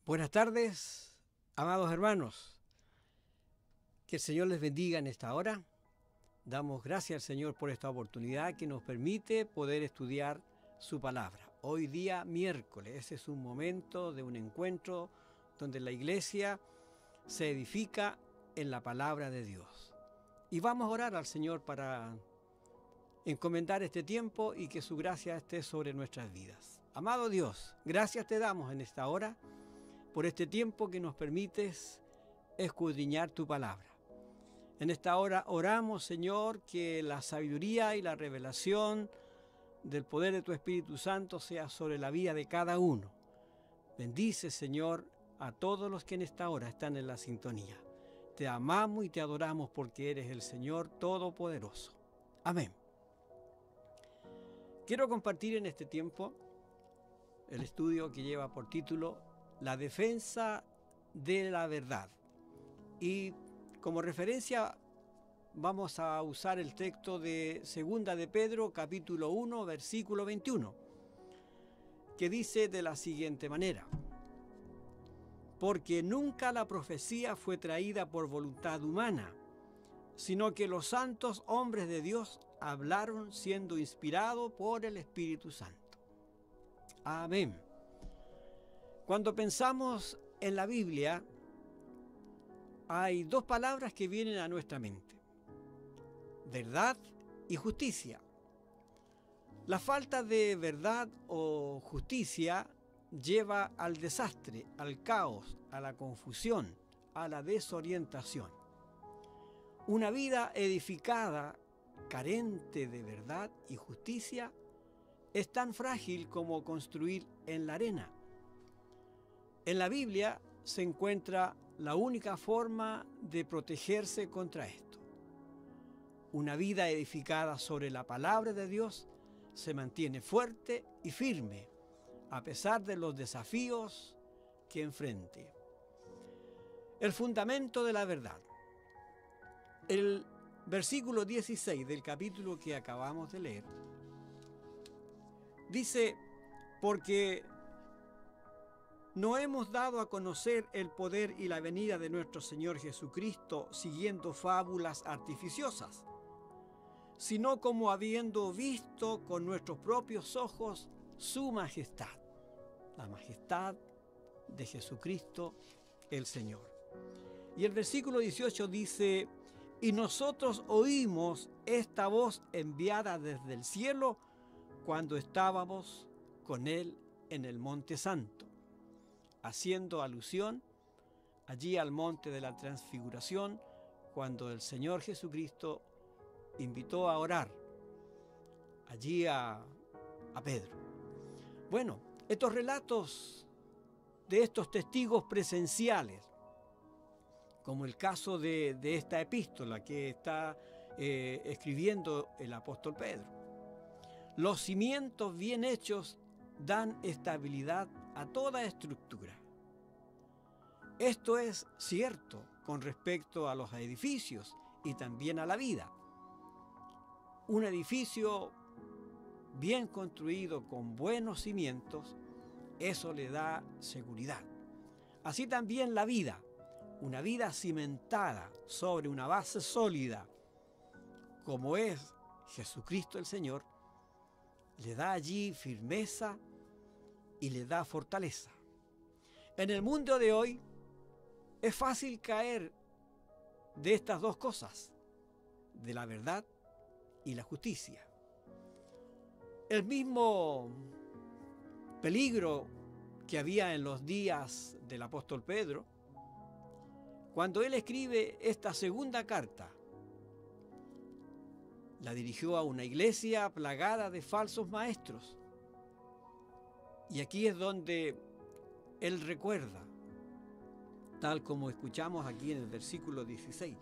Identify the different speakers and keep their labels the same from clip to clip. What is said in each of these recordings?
Speaker 1: Buenas tardes, amados hermanos. Que el Señor les bendiga en esta hora. Damos gracias al Señor por esta oportunidad que nos permite poder estudiar su palabra. Hoy día miércoles, ese es un momento de un encuentro donde la iglesia se edifica en la palabra de Dios. Y vamos a orar al Señor para encomendar este tiempo y que su gracia esté sobre nuestras vidas. Amado Dios, gracias te damos en esta hora por este tiempo que nos permites escudriñar tu palabra. En esta hora oramos, Señor, que la sabiduría y la revelación del poder de tu Espíritu Santo sea sobre la vida de cada uno. Bendice, Señor, a todos los que en esta hora están en la sintonía. Te amamos y te adoramos porque eres el Señor Todopoderoso. Amén. Quiero compartir en este tiempo el estudio que lleva por título La defensa de la verdad. Y como referencia vamos a usar el texto de 2 de Pedro, capítulo 1, versículo 21, que dice de la siguiente manera: porque nunca la profecía fue traída por voluntad humana, sino que los santos hombres de Dios hablaron siendo inspirados por el Espíritu Santo. Amén. Cuando pensamos en la Biblia, hay dos palabras que vienen a nuestra mente: verdad y justicia. La falta de verdad o justicia lleva al desastre, al caos, a la confusión, a la desorientación. Una vida edificada, carente de verdad y justicia, es tan frágil como construir en la arena. En la Biblia se encuentra la única forma de protegerse contra esto. Una vida edificada sobre la palabra de Dios se mantiene fuerte y firme a pesar de los desafíos que enfrente. El fundamento de la verdad. El versículo 16 del capítulo que acabamos de leer dice: porque no hemos dado a conocer el poder y la venida de nuestro Señor Jesucristo siguiendo fábulas artificiosas, sino como habiendo visto con nuestros propios ojos su majestad, la majestad de Jesucristo el Señor. Y el versículo 18 dice: y nosotros oímos esta voz enviada desde el cielo cuando estábamos con Él en el Monte Santo, haciendo alusión allí al monte de la Transfiguración, cuando el Señor Jesucristo invitó a orar allí a Pedro. Bueno, estos relatos de estos testigos presenciales, como el caso de esta epístola que está escribiendo el apóstol Pedro, los cimientos bien hechos dan estabilidad a toda estructura. Esto es cierto con respecto a los edificios y también a la vida. Un edificio bien construido con buenos cimientos, eso le da seguridad. Así también la vida, una vida cimentada sobre una base sólida, como es Jesucristo el Señor, le da allí firmeza y le da fortaleza. En el mundo de hoy es fácil caer de estas dos cosas, de la verdad y la justicia. El mismo peligro que había en los días del apóstol Pedro, cuando él escribe esta segunda carta, la dirigió a una iglesia plagada de falsos maestros. Y aquí es donde él recuerda, tal como escuchamos aquí en el versículo 16: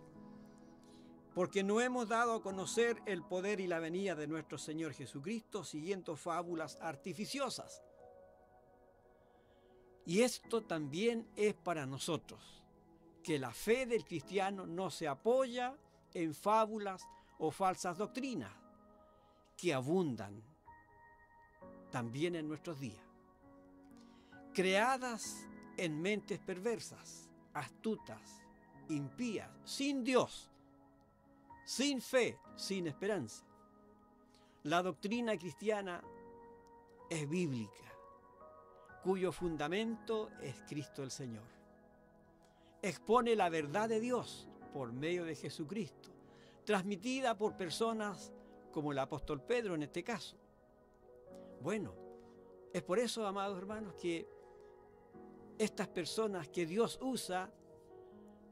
Speaker 1: porque no hemos dado a conocer el poder y la venida de nuestro Señor Jesucristo siguiendo fábulas artificiosas. Y esto también es para nosotros, que la fe del cristiano no se apoya en fábulas o falsas doctrinas que abundan también en nuestros días, creadas en mentes perversas, astutas, impías, sin Dios, sin fe, sin esperanza. La doctrina cristiana es bíblica, cuyo fundamento es Cristo el Señor. Expone la verdad de Dios por medio de Jesucristo, transmitida por personas como el apóstol Pedro en este caso. Bueno, es por eso, amados hermanos, que estas personas que Dios usa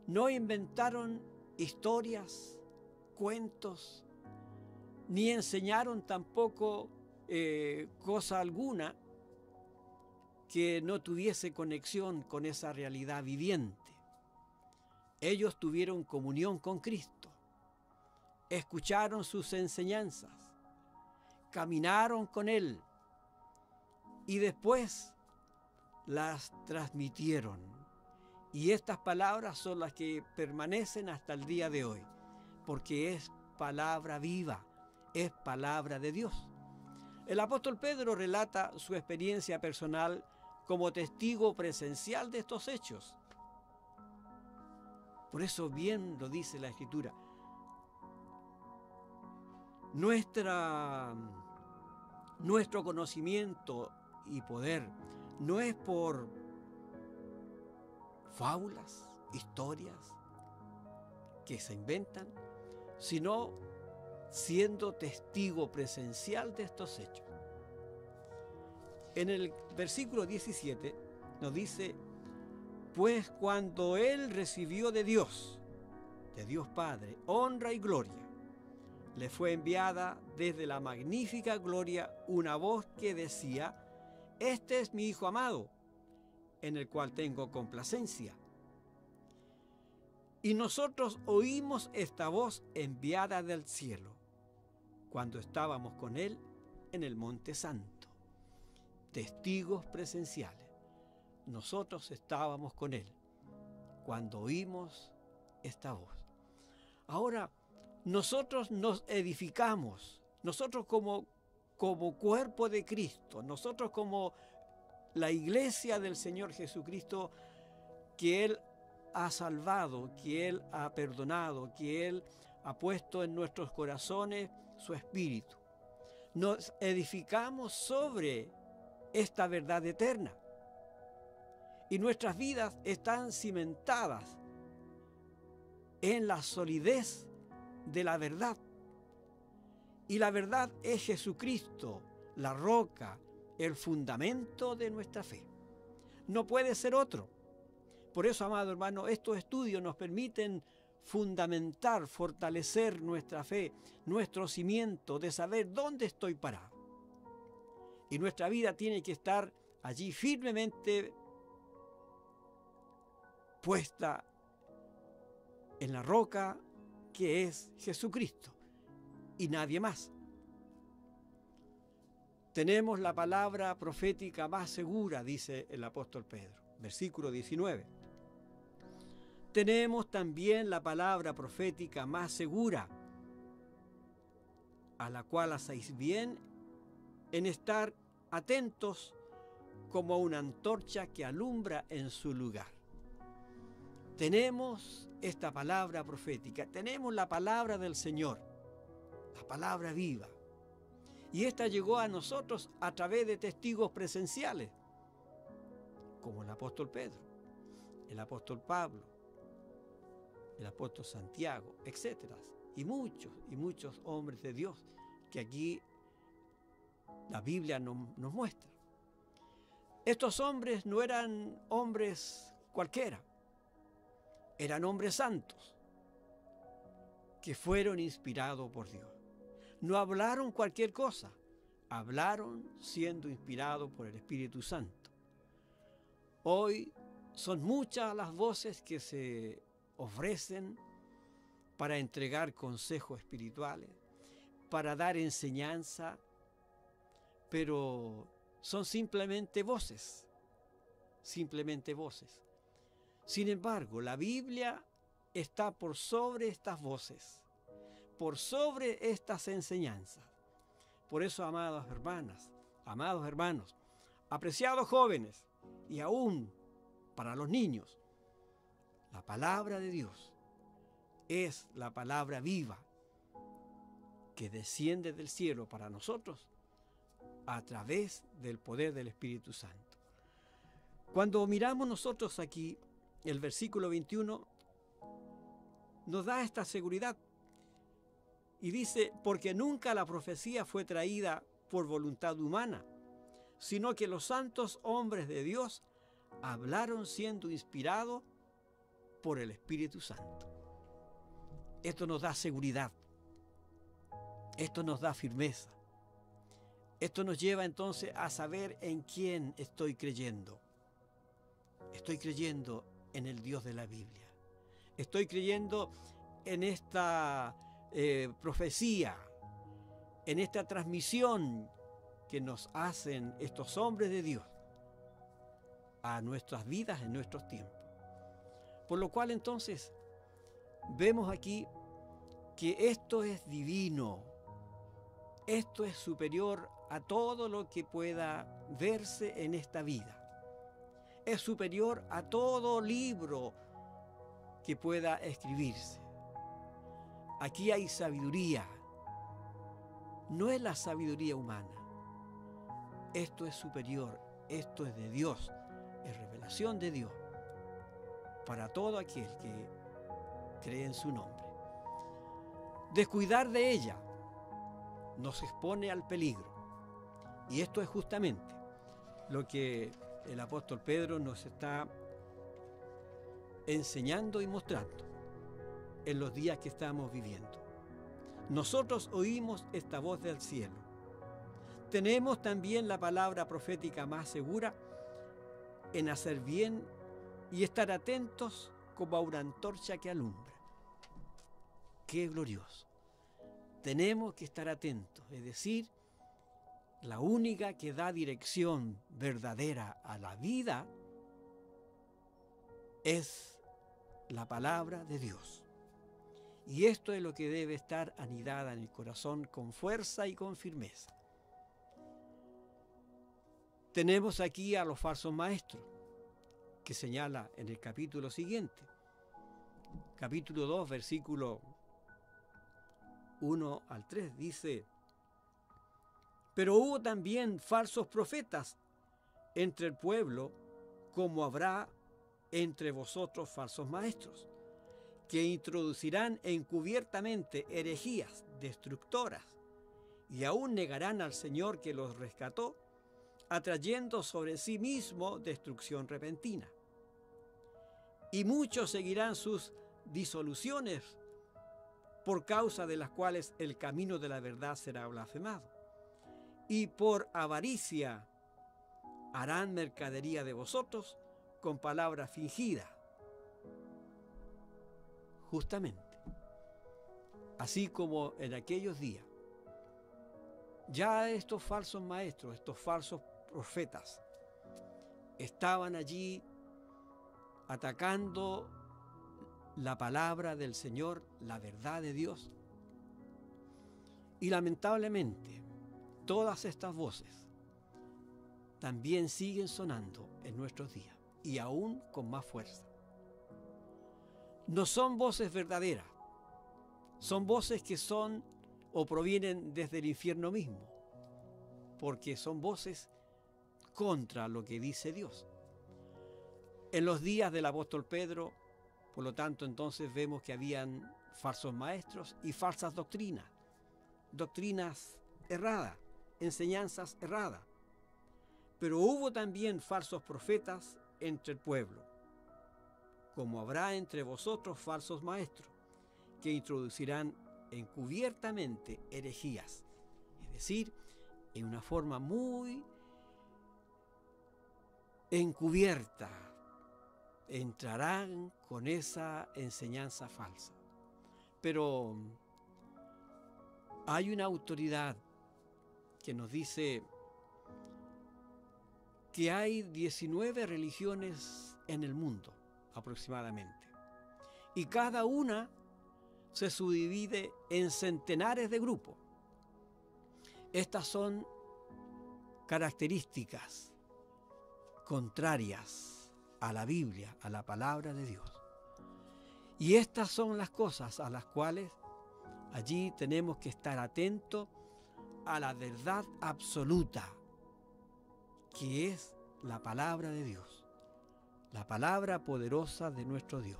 Speaker 1: no inventaron historias, cuentos, ni enseñaron tampoco cosa alguna que no tuviese conexión con esa realidad viviente. Ellos tuvieron comunión con Cristo, escucharon sus enseñanzas, caminaron con Él y después las transmitieron. Y estas palabras son las que permanecen hasta el día de hoy, porque es palabra viva, es palabra de Dios. El apóstol Pedro relata su experiencia personal como testigo presencial de estos hechos. Por eso bien lo dice la Escritura. Nuestro conocimiento y poder no es por fábulas, historias que se inventan, sino siendo testigo presencial de estos hechos. En el versículo 17 nos dice: pues cuando Él recibió de Dios Padre, honra y gloria, le fue enviada desde la magnífica gloria una voz que decía: este es mi Hijo amado, en el cual tengo complacencia. Y nosotros oímos esta voz enviada del cielo, cuando estábamos con Él en el Monte Santo. Testigos presenciales. Nosotros estábamos con Él cuando oímos esta voz. Ahora, nosotros nos edificamos, nosotros como cuerpo de Cristo, nosotros como la iglesia del Señor Jesucristo, que Él ha salvado, que Él ha perdonado, que Él ha puesto en nuestros corazones su Espíritu. Nos edificamos sobre esta verdad eterna. Y nuestras vidas están cimentadas en la solidez de la verdad. Y la verdad es Jesucristo, la roca, el fundamento de nuestra fe. No puede ser otro. Por eso, amado hermano, estos estudios nos permiten fundamentar, fortalecer nuestra fe, nuestro cimiento de saber dónde estoy parado. Y nuestra vida tiene que estar allí firmemente puesta en la roca que es Jesucristo y nadie más. Tenemos la palabra profética más segura, dice el apóstol Pedro, versículo 19. Tenemos también la palabra profética más segura, a la cual hacéis bien en estar atentos como una antorcha que alumbra en su lugar. Tenemos esta palabra profética, tenemos la palabra del Señor, la palabra viva. Y esta llegó a nosotros a través de testigos presenciales, como el apóstol Pedro, el apóstol Pablo, el apóstol Santiago, etc. Y muchos hombres de Dios que aquí la Biblia nos muestra. Estos hombres no eran hombres cualquiera, eran hombres santos que fueron inspirados por Dios. No hablaron cualquier cosa, hablaron siendo inspirados por el Espíritu Santo. Hoy son muchas las voces que se ofrecen para entregar consejos espirituales, para dar enseñanza, pero son simplemente voces, simplemente voces. Sin embargo, la Biblia está por sobre estas voces, por sobre estas enseñanzas. Por eso, amadas hermanas, amados hermanos, apreciados jóvenes y aún para los niños. La palabra de Dios es la palabra viva que desciende del cielo para nosotros a través del poder del Espíritu Santo. Cuando miramos nosotros aquí el versículo 21, nos da esta seguridad y dice: porque nunca la profecía fue traída por voluntad humana, sino que los santos hombres de Dios hablaron siendo inspirados por el Espíritu Santo. Esto nos da seguridad, esto nos da firmeza, esto nos lleva entonces a saber en quién estoy creyendo. Estoy creyendo en el Dios de la Biblia, estoy creyendo en esta profecía, en esta transmisión que nos hacen estos hombres de Dios a nuestras vidas en nuestros tiempos. Por lo cual entonces vemos aquí que esto es divino, esto es superior a todo lo que pueda verse en esta vida, es superior a todo libro que pueda escribirse. Aquí hay sabiduría, no es la sabiduría humana. Esto es superior, esto es de Dios, es revelación de Dios para todo aquel que cree en su nombre. Descuidar de ella nos expone al peligro. Y esto es justamente lo que el apóstol Pedro nos está enseñando y mostrando en los días que estamos viviendo. Nosotros oímos esta voz del cielo. Tenemos también la palabra profética más segura en hacer bien y estar atentos como a una antorcha que alumbra. ¡Qué glorioso! Tenemos que estar atentos, es decir, la única que da dirección verdadera a la vida es la palabra de Dios. Y esto es lo que debe estar anidada en el corazón con fuerza y con firmeza. Tenemos aquí a los falsos maestros, que señala en el capítulo siguiente, capítulo 2, versículo 1 al 3, dice: pero hubo también falsos profetas entre el pueblo, como habrá entre vosotros falsos maestros, que introducirán encubiertamente herejías destructoras, y aún negarán al Señor que los rescató, atrayendo sobre sí mismo destrucción repentina. Y muchos seguirán sus disoluciones, por causa de las cuales el camino de la verdad será blasfemado. Y por avaricia harán mercadería de vosotros con palabras fingidas. Justamente, así como en aquellos días, ya estos falsos maestros, estos falsos profetas, estaban allí atacando la palabra del Señor, la verdad de Dios. Y lamentablemente, todas estas voces también siguen sonando en nuestros días, y aún con más fuerza. No son voces verdaderas, son voces que son o provienen desde el infierno mismo, porque son voces contra lo que dice Dios. En los días del apóstol Pedro, por lo tanto, entonces vemos que habían falsos maestros y falsas doctrinas, doctrinas erradas, enseñanzas erradas. Pero hubo también falsos profetas entre el pueblo, como habrá entre vosotros falsos maestros, que introducirán encubiertamente herejías, es decir, en una forma muy encubierta, entrarán con esa enseñanza falsa. Pero hay una autoridad que nos dice que hay 19 religiones en el mundo aproximadamente, y cada una se subdivide en centenares de grupos. Estas son características contrarias a la Biblia, a la palabra de Dios. Y estas son las cosas a las cuales allí tenemos que estar atentos a la verdad absoluta, que es la palabra de Dios, la palabra poderosa de nuestro Dios.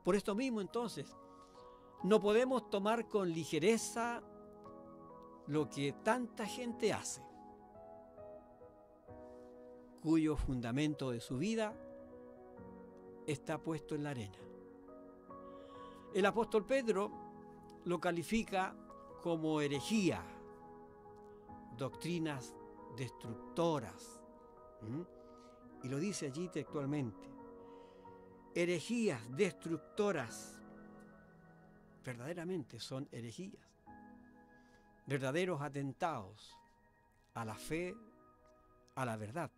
Speaker 1: Por esto mismo, entonces, no podemos tomar con ligereza lo que tanta gente hace, cuyo fundamento de su vida está puesto en la arena. El apóstol Pedro lo califica como herejía, doctrinas destructoras. Y lo dice allí textualmente. Herejías destructoras. Verdaderamente son herejías. Verdaderos atentados a la fe, a la verdad.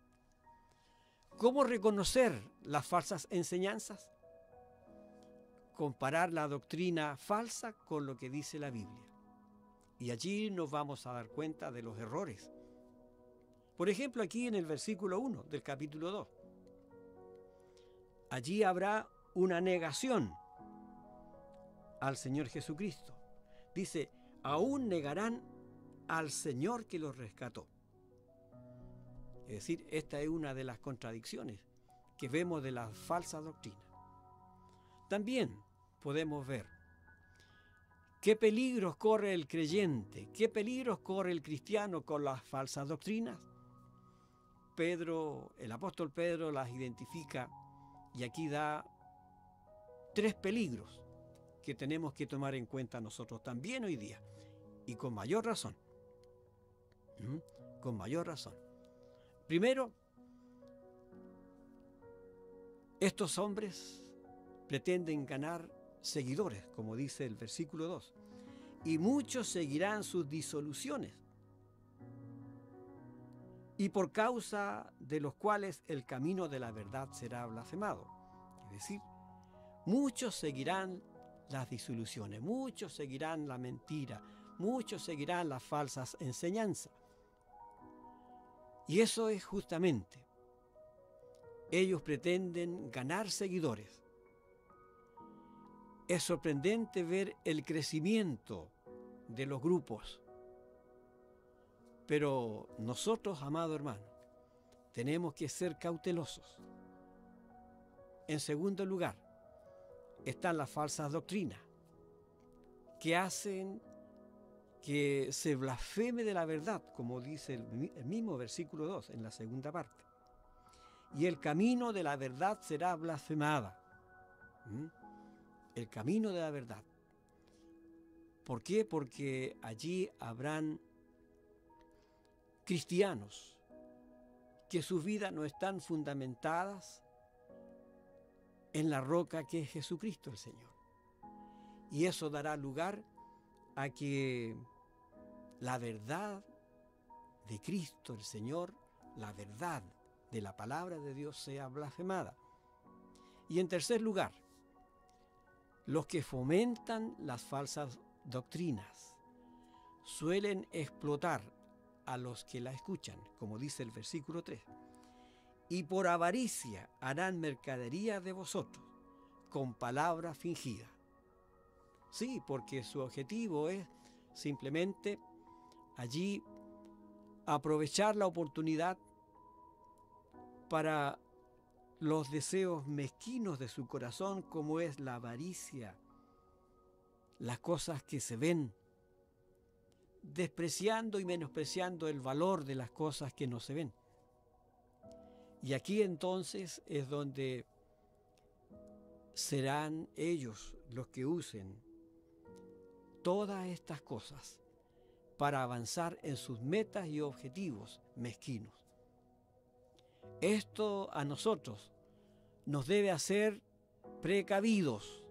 Speaker 1: ¿Cómo reconocer las falsas enseñanzas? Comparar la doctrina falsa con lo que dice la Biblia. Y allí nos vamos a dar cuenta de los errores. Por ejemplo, aquí en el versículo 1 del capítulo 2. Allí habrá una negación al Señor Jesucristo. Dice, aún negarán al Señor que los rescató. Es decir, esta es una de las contradicciones que vemos de la falsa doctrina. También podemos ver qué peligros corre el creyente, qué peligros corre el cristiano con las falsas doctrinas. El apóstol Pedro las identifica y aquí da 3 peligros que tenemos que tomar en cuenta nosotros también hoy día y con mayor razón. Con mayor razón. Primero, estos hombres pretenden ganar seguidores, como dice el versículo 2, y muchos seguirán sus disoluciones, y por causa de los cuales el camino de la verdad será blasfemado. Es decir, muchos seguirán las disoluciones, muchos seguirán la mentira, muchos seguirán las falsas enseñanzas. Y eso es justamente, ellos pretenden ganar seguidores. Es sorprendente ver el crecimiento de los grupos. Pero nosotros, amado hermano, tenemos que ser cautelosos. En segundo lugar, están las falsas doctrinas que hacen que se blasfeme de la verdad, como dice el mismo versículo 2 en la segunda parte. Y el camino de la verdad será blasfemada. El camino de la verdad. ¿Por qué? Porque allí habrán cristianos que sus vidas no están fundamentadas en la roca que es Jesucristo el Señor. Y eso dará lugar a que la verdad de Cristo el Señor, la verdad de la palabra de Dios sea blasfemada. Y en tercer lugar, los que fomentan las falsas doctrinas suelen explotar a los que la escuchan, como dice el versículo 3. Y por avaricia harán mercadería de vosotros, con palabra fingida. Sí, porque su objetivo es simplemente allí aprovechar la oportunidad para los deseos mezquinos de su corazón, como es la avaricia, las cosas que se ven, despreciando y menospreciando el valor de las cosas que no se ven. Y aquí entonces es donde serán ellos los que usen todas estas cosas para avanzar en sus metas y objetivos mezquinos. Esto a nosotros nos debe hacer precavidos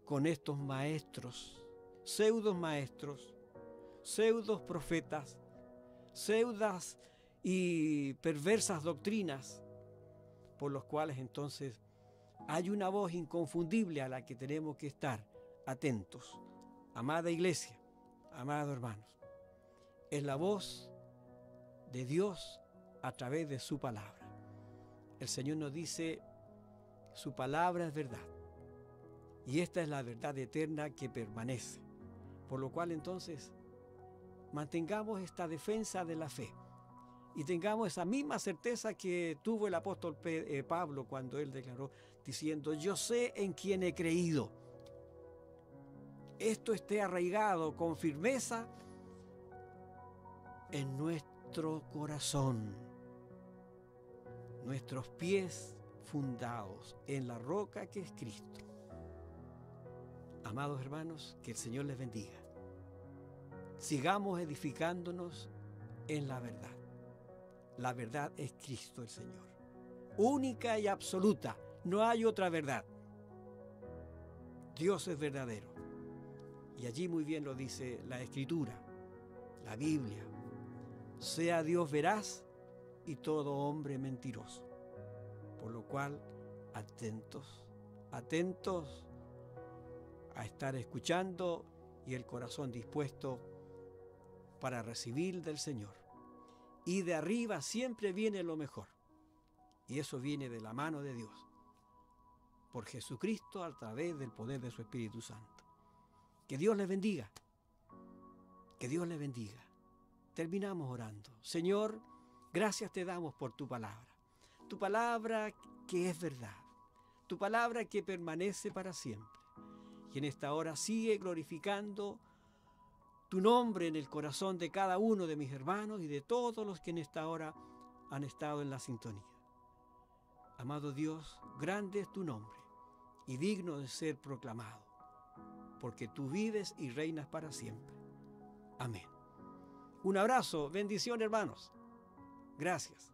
Speaker 1: con estos maestros, pseudos maestros, pseudos profetas, pseudas y perversas doctrinas, por los cuales entonces hay una voz inconfundible a la que tenemos que estar atentos. Amada iglesia, amados hermanos, es la voz de Dios a través de su palabra. El Señor nos dice, su palabra es verdad. Y esta es la verdad eterna que permanece. Por lo cual entonces, mantengamos esta defensa de la fe. Y tengamos esa misma certeza que tuvo el apóstol Pablo cuando él declaró, diciendo, yo sé en quién he creído. Esto esté arraigado con firmeza en nuestro corazón, nuestros pies fundados en la roca que es Cristo. Amados hermanos, que el Señor les bendiga. Sigamos edificándonos en la verdad. La verdad es Cristo el Señor. Única y absoluta. No hay otra verdad. Dios es verdadero. Y allí muy bien lo dice la Escritura, la Biblia. Sea Dios veraz y todo hombre mentiroso. Por lo cual, atentos, atentos a estar escuchando y el corazón dispuesto para recibir del Señor. Y de arriba siempre viene lo mejor. Y eso viene de la mano de Dios. Por Jesucristo a través del poder de su Espíritu Santo. Que Dios les bendiga. Que Dios les bendiga. Terminamos orando. Señor, gracias te damos por tu palabra. Tu palabra que es verdad. Tu palabra que permanece para siempre. Y en esta hora sigue glorificando tu nombre en el corazón de cada uno de mis hermanos y de todos los que en esta hora han estado en la sintonía. Amado Dios, grande es tu nombre y digno de ser proclamado, porque tú vives y reinas para siempre. Amén. Un abrazo, bendición hermanos. Gracias.